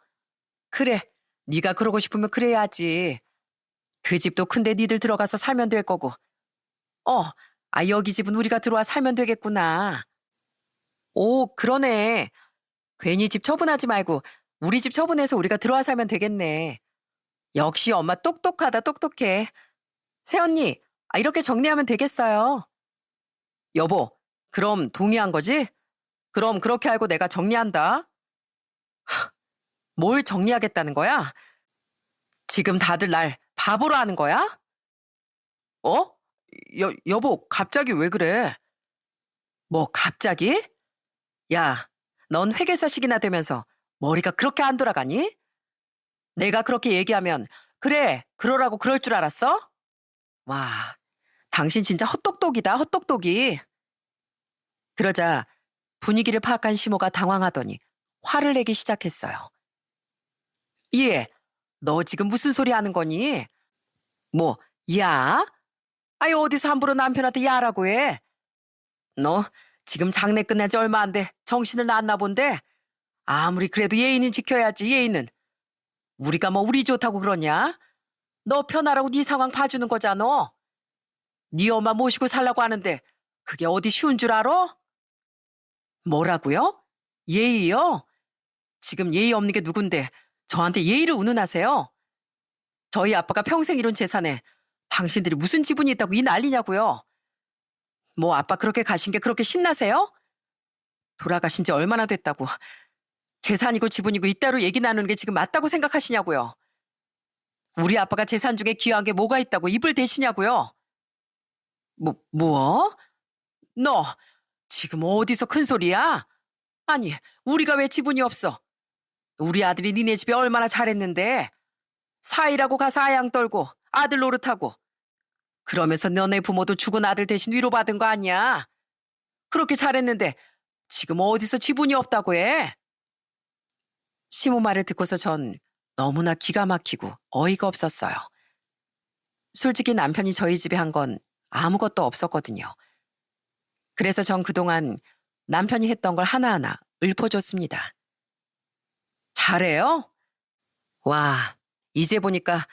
그래, 네가 그러고 싶으면 그래야지. 그 집도 큰데 니들 들어가서 살면 될 거고. 어, 여기 집은 우리가 들어와 살면 되겠구나. 오, 그러네. 괜히 집 처분하지 말고 우리 집 처분해서 우리가 들어와 살면 되겠네. 역시 엄마 똑똑하다, 똑똑해. 새언니, 이렇게 정리하면 되겠어요. 여보, 그럼 동의한 거지? 그럼 그렇게 알고 내가 정리한다. 뭘 정리하겠다는 거야? 지금 다들 날 바보로 하는 거야? 어? 여보, 갑자기 왜 그래? 뭐, 갑자기? 야, 넌 회계사식이나 되면서 머리가 그렇게 안 돌아가니? 내가 그렇게 얘기하면, 그래, 그러라고 그럴 줄 알았어? 와, 당신 진짜 헛똑똑이다, 헛똑똑이. 그러자 분위기를 파악한 시모가 당황하더니 화를 내기 시작했어요. 예, 너 지금 무슨 소리 하는 거니? 뭐, 야? 어디서 함부로 남편한테 야라고 해? 너 지금 장례 끝난 지 얼마 안 돼. 정신을 놨나 본데? 아무리 그래도 예의는 지켜야지, 예의는. 우리가 뭐 우리 좋다고 그러냐? 너 편하라고 네 상황 봐주는 거잖아. 네 엄마 모시고 살라고 하는데 그게 어디 쉬운 줄 알아? 뭐라고요? 예의요? 지금 예의 없는 게 누군데 저한테 예의를 운운하세요? 저희 아빠가 평생 이룬 재산에 당신들이 무슨 지분이 있다고 이 난리냐고요? 뭐 아빠 그렇게 가신 게 그렇게 신나세요? 돌아가신 지 얼마나 됐다고. 재산이고 지분이고 이따로 얘기 나누는 게 지금 맞다고 생각하시냐고요. 우리 아빠가 재산 중에 귀한 게 뭐가 있다고 입을 대시냐고요. 뭐? 너 지금 어디서 큰 소리야? 아니, 우리가 왜 지분이 없어? 우리 아들이 니네 집에 얼마나 잘했는데. 사이라고 가서 아양 떨고 아들 노릇하고. 그러면서 너네 부모도 죽은 아들 대신 위로받은 거 아니야? 그렇게 잘했는데 지금 어디서 지분이 없다고 해? 시모 말을 듣고서 전 너무나 기가 막히고 어이가 없었어요. 솔직히 남편이 저희 집에 한 건 아무것도 없었거든요. 그래서 전 그동안 남편이 했던 걸 하나하나 읊어줬습니다. 잘해요? 와, 이제 보니까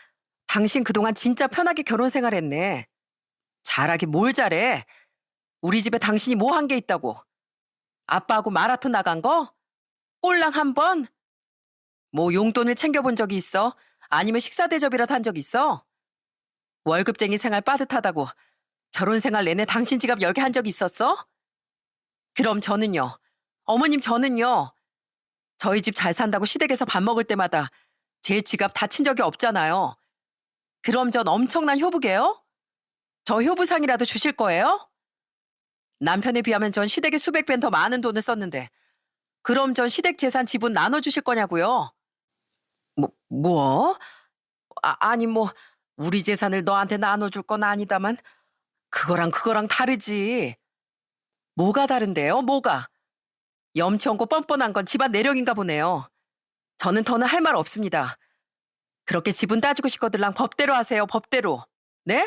당신 그동안 진짜 편하게 결혼 생활했네. 잘하긴 뭘 잘해? 우리 집에 당신이 뭐 한 게 있다고? 아빠하고 마라톤 나간 거? 꼴랑 한 번? 뭐 용돈을 챙겨본 적이 있어? 아니면 식사 대접이라도 한 적 있어? 월급쟁이 생활 빠듯하다고 결혼 생활 내내 당신 지갑 열게 한 적이 있었어? 그럼 저는요? 어머님 저는요? 저희 집 잘 산다고 시댁에서 밥 먹을 때마다 제 지갑 다친 적이 없잖아요. 그럼 전 엄청난 효부게요? 저 효부상이라도 주실 거예요? 남편에 비하면 전 시댁에 수백 배 더 많은 돈을 썼는데 그럼 전 시댁 재산 지분 나눠주실 거냐고요? 뭐? 아니 뭐 우리 재산을 너한테 나눠줄 건 아니다만 그거랑 다르지. 뭐가 다른데요? 뭐가? 염치 없고 뻔뻔한 건 집안 내력인가 보네요. 저는 더는 할 말 없습니다. 그렇게 지분 따지고 싶거들랑 법대로 하세요, 법대로. 네?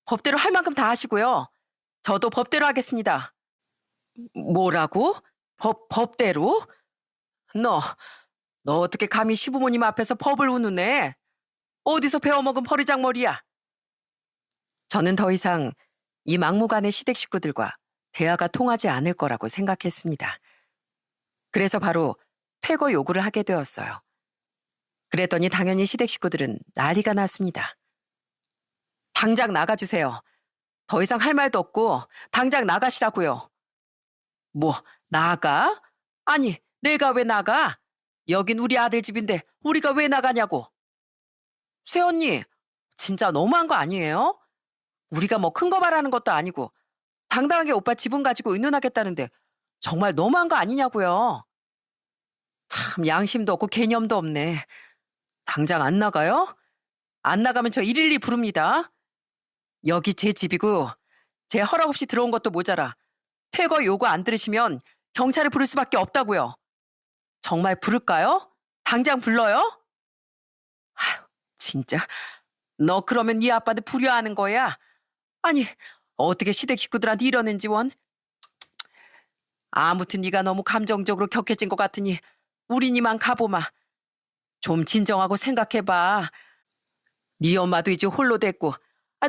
법대로 할 만큼 다 하시고요. 저도 법대로 하겠습니다. 뭐라고? 법대로? 너, 너 어떻게 감히 시부모님 앞에서 법을 우누네? 어디서 배워먹은 버르장머리야? 저는 더 이상 이 막무가내 시댁 식구들과 대화가 통하지 않을 거라고 생각했습니다. 그래서 바로 퇴거 요구를 하게 되었어요. 그랬더니 당연히 시댁 식구들은 난리가 났습니다. 당장 나가주세요. 더 이상 할 말도 없고 당장 나가시라고요. 뭐 나가? 아니 내가 왜 나가? 여긴 우리 아들 집인데 우리가 왜 나가냐고. 새언니 진짜 너무한 거 아니에요? 우리가 뭐 큰 거 말하는 것도 아니고 당당하게 오빠 지분 가지고 의논하겠다는데 정말 너무한 거 아니냐고요. 참 양심도 없고 개념도 없네. 당장 안 나가요? 안 나가면 저 112 부릅니다. 여기 제 집이고 제 허락 없이 들어온 것도 모자라 퇴거 요구 안 들으시면 경찰을 부를 수밖에 없다고요. 정말 부를까요? 당장 불러요? 아휴, 진짜. 너 그러면 네 아빠한테 불효하는 거야? 아니, 어떻게 시댁 식구들한테 이러는지 원? 아무튼 네가 너무 감정적으로 격해진 것 같으니 우리 니만 가보마. 좀 진정하고 생각해봐. 네 엄마도 이제 홀로 됐고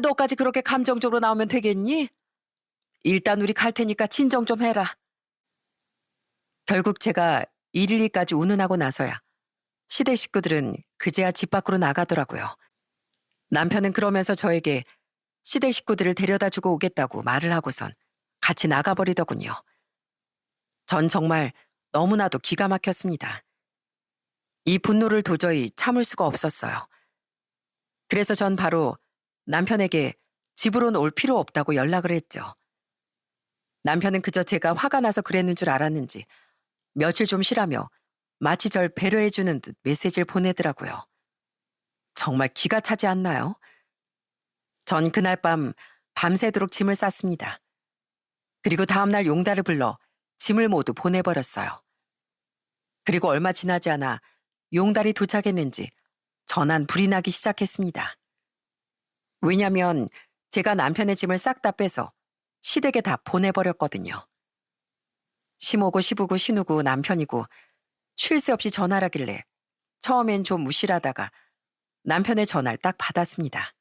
너까지 그렇게 감정적으로 나오면 되겠니? 일단 우리 갈 테니까 진정 좀 해라. 결국 제가 112까지 운운하고 나서야 시댁 식구들은 그제야 집 밖으로 나가더라고요. 남편은 그러면서 저에게 시댁 식구들을 데려다 주고 오겠다고 말을 하고선 같이 나가버리더군요. 전 정말 너무나도 기가 막혔습니다. 이 분노를 도저히 참을 수가 없었어요. 그래서 전 바로 남편에게 집으로는 올 필요 없다고 연락을 했죠. 남편은 그저 제가 화가 나서 그랬는 줄 알았는지 며칠 좀 쉬라며 마치 절 배려해주는 듯 메시지를 보내더라고요. 정말 기가 차지 않나요? 전 그날 밤 밤새도록 짐을 쌌습니다. 그리고 다음날 용달을 불러 짐을 모두 보내버렸어요. 그리고 얼마 지나지 않아 용달이 도착했는지 전한 불이 나기 시작했습니다. 왜냐면 제가 남편의 짐을 싹 다 빼서 시댁에 다 보내버렸거든요. 시모고 시부고 신우고 남편이고 쉴 새 없이 전화라길래 처음엔 좀 무시하다가 남편의 전화를 딱 받았습니다.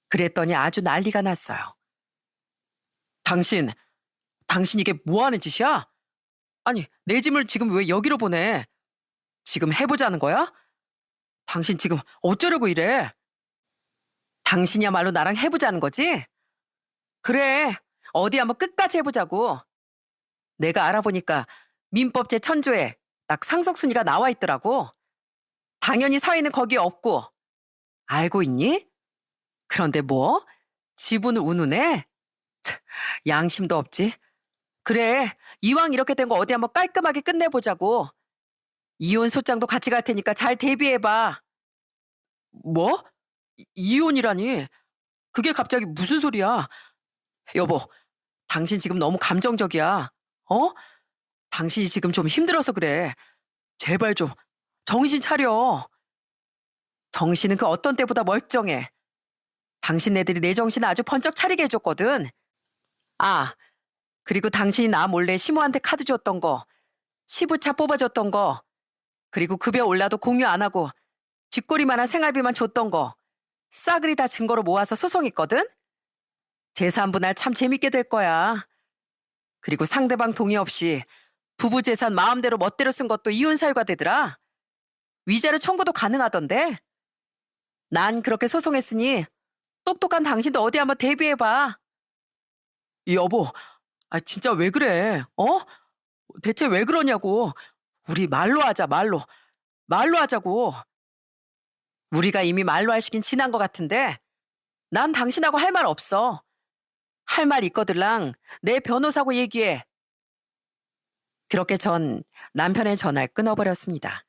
그랬더니 아주 난리가 났어요. 당신 이게 뭐 하는 짓이야? 아니, 내 짐을 지금 왜 여기로 보내? 지금 해보자는 거야? 당신 지금 어쩌려고 이래? 당신이야말로 나랑 해보자는 거지? 그래, 어디 한번 끝까지 해보자고. 내가 알아보니까 민법 제10조에 딱 상속순위가 나와 있더라고. 당연히 사위는 거기에 없고. 알고 있니? 그런데 뭐? 지분을 운우네? 참, 양심도 없지. 그래, 이왕 이렇게 된 거 어디 한번 깔끔하게 끝내보자고. 이혼 소장도 같이 갈 테니까 잘 대비해봐. 뭐? 이혼이라니? 그게 갑자기 무슨 소리야? 여보, 당신 지금 너무 감정적이야. 어? 당신이 지금 좀 힘들어서 그래. 제발 좀 정신 차려. 정신은 그 어떤 때보다 멀쩡해. 당신네들이 내 정신을 아주 번쩍 차리게 해줬거든. 아, 그리고 당신이 나 몰래 시모한테 카드 줬던 거, 시부차 뽑아줬던 거, 그리고 급여 올라도 공유 안 하고 쥐꼬리만한 생활비만 줬던 거 싸그리 다 증거로 모아서 소송했거든? 재산분할 참 재밌게 될 거야. 그리고 상대방 동의 없이 부부 재산 마음대로 멋대로 쓴 것도 이혼 사유가 되더라. 위자료 청구도 가능하던데. 난 그렇게 소송했으니 똑똑한 당신도 어디 한번 대비해봐. 여보, 아, 진짜 왜 그래? 어? 대체 왜 그러냐고. 우리 말로 하자, 말로. 말로 하자고. 우리가 이미 말로 할 시긴 지난 것 같은데 난 당신하고 할 말 없어. 할 말 있거들랑 내 변호사하고 얘기해. 그렇게 전 남편의 전화를 끊어버렸습니다.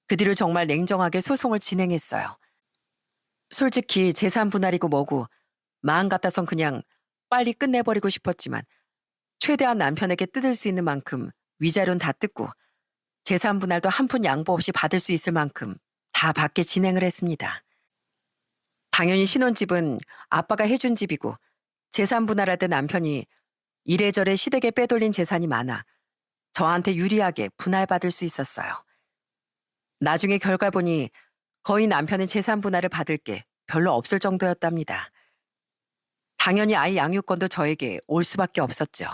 그 뒤로 정말 냉정하게 소송을 진행했어요. 솔직히 재산 분할이고 뭐고 마음 같아선 그냥 빨리 끝내버리고 싶었지만 최대한 남편에게 뜯을 수 있는 만큼 위자료는 다 뜯고 재산 분할도 한 푼 양보 없이 받을 수 있을 만큼 다 받게 진행을 했습니다. 당연히 신혼집은 아빠가 해준 집이고 재산 분할할 때 남편이 이래저래 시댁에 빼돌린 재산이 많아 저한테 유리하게 분할받을 수 있었어요. 나중에 결과 보니 거의 남편의 재산 분할을 받을 게 별로 없을 정도였답니다. 당연히 아이 양육권도 저에게 올 수밖에 없었죠.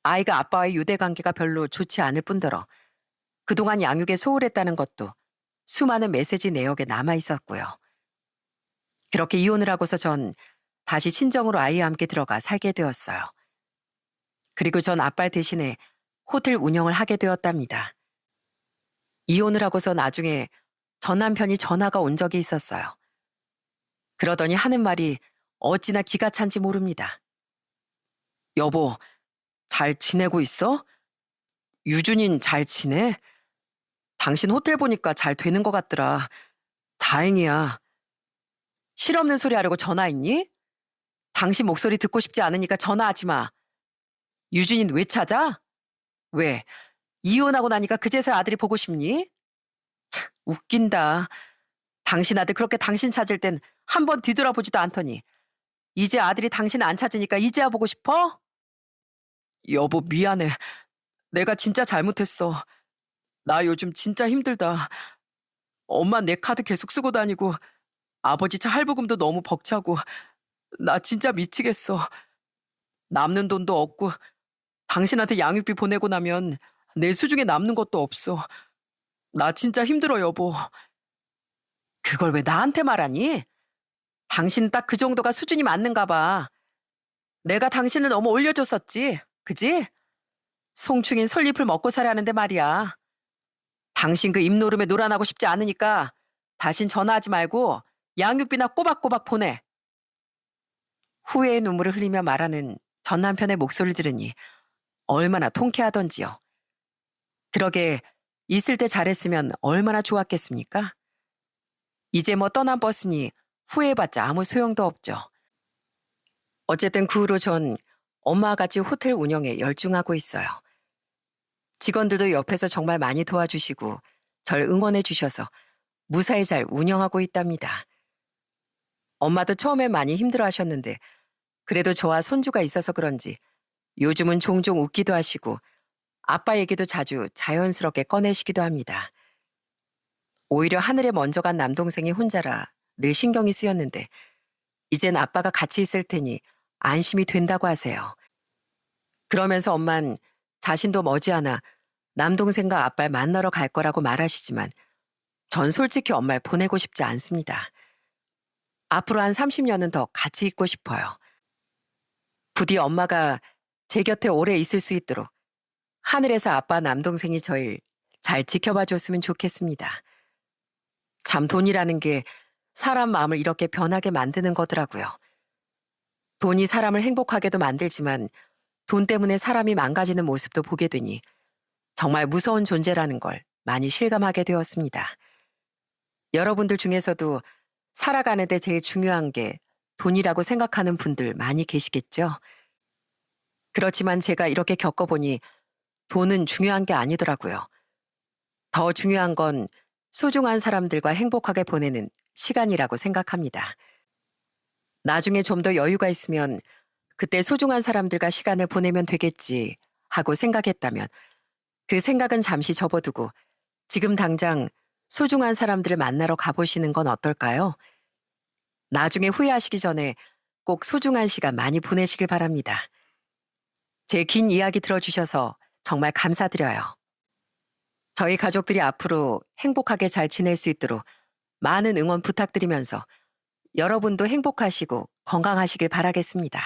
아이가 아빠와의 유대 관계가 별로 좋지 않을 뿐더러 그동안 양육에 소홀했다는 것도 수많은 메시지 내역에 남아 있었고요. 그렇게 이혼을 하고서 전 다시 친정으로 아이와 함께 들어가 살게 되었어요. 그리고 전 아빠 대신에 호텔 운영을 하게 되었답니다. 이혼을 하고서 나중에 전 남편이 전화가 온 적이 있었어요. 그러더니 하는 말이 어찌나 기가 찬지 모릅니다. 여보, 잘 지내고 있어? 유준인 잘 지내? 당신 호텔 보니까 잘 되는 것 같더라. 다행이야. 실없는 소리 하려고 전화했니? 당신 목소리 듣고 싶지 않으니까 전화하지 마. 유준인 왜 찾아? 왜? 이혼하고 나니까 그제서야 아들이 보고 싶니? 참, 웃긴다. 당신 아들 그렇게 당신 찾을 땐 한 번 뒤돌아보지도 않더니 이제 아들이 당신 안 찾으니까 이제야 보고 싶어? 여보, 미안해. 내가 진짜 잘못했어. 나 요즘 진짜 힘들다. 엄마 내 카드 계속 쓰고 다니고 아버지 차 할부금도 너무 벅차고 나 진짜 미치겠어. 남는 돈도 없고 당신한테 양육비 보내고 나면 내 수중에 남는 것도 없어. 나 진짜 힘들어, 여보. 그걸 왜 나한테 말하니? 당신 딱 그 정도가 수준이 맞는가 봐. 내가 당신을 너무 올려줬었지. 그지? 송충인 솔잎을 먹고 살아는데 말이야. 당신 그 입노름에 놀아나고 싶지 않으니까 다신 전화하지 말고 양육비나 꼬박꼬박 보내. 후회의 눈물을 흘리며 말하는 전 남편의 목소리를 들으니 얼마나 통쾌하던지요. 그러게 있을 때 잘했으면 얼마나 좋았겠습니까? 이제 뭐 떠난 버스니 후회해봤자 아무 소용도 없죠. 어쨌든 그 후로 전 엄마와 같이 호텔 운영에 열중하고 있어요. 직원들도 옆에서 정말 많이 도와주시고 절 응원해 주셔서 무사히 잘 운영하고 있답니다. 엄마도 처음엔 많이 힘들어 하셨는데 그래도 저와 손주가 있어서 그런지 요즘은 종종 웃기도 하시고 아빠 얘기도 자주 자연스럽게 꺼내시기도 합니다. 오히려 하늘에 먼저 간 남동생이 혼자라 늘 신경이 쓰였는데 이젠 아빠가 같이 있을 테니 안심이 된다고 하세요. 그러면서 엄만 자신도 머지않아 남동생과 아빠를 만나러 갈 거라고 말하시지만 전 솔직히 엄마를 보내고 싶지 않습니다. 앞으로 한 30년은 더 같이 있고 싶어요. 부디 엄마가 제 곁에 오래 있을 수 있도록 하늘에서 아빠 남동생이 저를 잘 지켜봐 줬으면 좋겠습니다. 참 돈이라는 게 사람 마음을 이렇게 변하게 만드는 거더라고요. 돈이 사람을 행복하게도 만들지만 돈 때문에 사람이 망가지는 모습도 보게 되니 정말 무서운 존재라는 걸 많이 실감하게 되었습니다. 여러분들 중에서도 살아가는데 제일 중요한 게 돈이라고 생각하는 분들 많이 계시겠죠? 그렇지만 제가 이렇게 겪어보니 돈은 중요한 게 아니더라고요. 더 중요한 건 소중한 사람들과 행복하게 보내는 시간이라고 생각합니다. 나중에 좀 더 여유가 있으면 그때 소중한 사람들과 시간을 보내면 되겠지 하고 생각했다면 그 생각은 잠시 접어두고 지금 당장 소중한 사람들을 만나러 가보시는 건 어떨까요? 나중에 후회하시기 전에 꼭 소중한 시간 많이 보내시길 바랍니다. 제 긴 이야기 들어주셔서 정말 감사드려요. 저희 가족들이 앞으로 행복하게 잘 지낼 수 있도록 많은 응원 부탁드리면서 여러분도 행복하시고 건강하시길 바라겠습니다.